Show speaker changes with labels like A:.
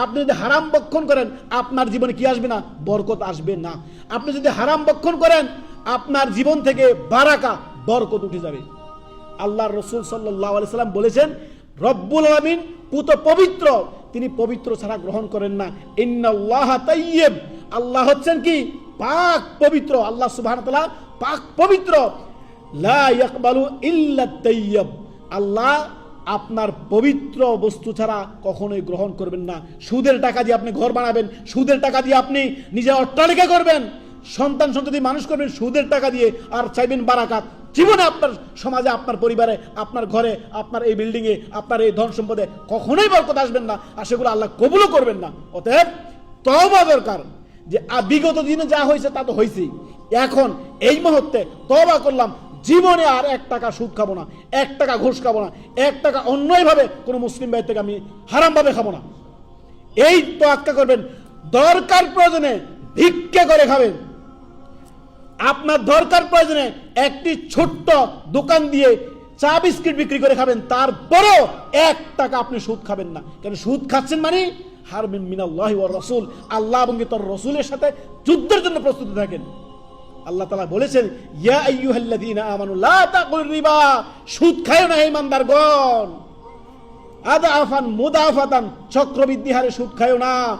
A: আপনি যদি হারাম ভক্ষণ করেন আপনার জীবনে কি আসবে না? বরকত আসবে না। আপনি যদি হারাম ভক্ষণ করেন আপনার জীবন থেকে বারাকা, বরকত উঠে যাবে। আল্লাহর রাসূল সাল্লাল্লাহু আলাইহি সাল্লাম বলেছেন, রব্বুল আলামিন পুত পবিত্র, তিনি পবিত্র ছাড়া গ্রহণ করেন না। ইন্নাল্লাহা তাইয়্যিব, আল্লাহ হচ্ছেন কি? পাক পবিত্র। আল্লাহ সুবহানাহু ওয়া তাআলা পাক পবিত্র। লা ইয়াকবালু ইল্লা তাইয়্যিব, আল্লাহ আপনার পবিত্র বস্তু ছাড়া কখনোই গ্রহণ করবেন না। সুদের টাকা দিয়ে আপনি ঘর বানাবেন, সুদের টাকা দিয়ে আপনি নিজে অট্টালিকা করবেন, সন্তান সন্ততি মানুষ করবেন সুদের টাকা দিয়ে, আর চাইবেন বারাকাত। জীবনে আপনার সমাজে, আপনার পরিবারে, আপনার ঘরে, আপনার এই বিল্ডিংয়ে, আপনার এই ধন সম্পদে কখনোই বরকত আসবেন না, আর সেগুলো আল্লাহ কবুলও করবেন না। অতএব তওবা দরকার। যে বিগত দিনে যা হয়েছে তা তো হয়েছেই, এখন এই মুহূর্তে তওবা করলাম, জীবনে আর 1 টাকা সুদ খাবো না, 1 টাকা ঘুষ খাবো না, 1 টাকা অন্যায়ভাবে কোনো মুসলিম ভাই থেকে আমি হারামভাবে খাবো না। এই তোয়াক্কা করবেন। দরকার প্রয়োজনে ভিক্ষা করে খাবেন। আপনার দরকার প্রয়োজনে একটি ছোট্ট দোকান দিয়ে চা বিস্কিট বিক্রি করে খাবেন, তারপরেও 1 টাকা আপনি সুদ খাবেন না। কেন? সুদ খাচ্ছেন মানে হারবিন মিনাল্লাহি ওয়ার রাসূল, আল্লাহ এবং তার রাসূলের সাথে যুদ্ধের জন্য প্রস্তুত থাকেন। আল্লাহ তাআলা বলেছেন, ইয়া আইয়ুহাল্লাযীনা আমানু লা তাকুলুর রিবা, সুদ খায়ও না হে ইমানদারগণ, আদাফান মুদাফাতান, চক্রবৃদ্ধি হারে সুদ খায়ও না।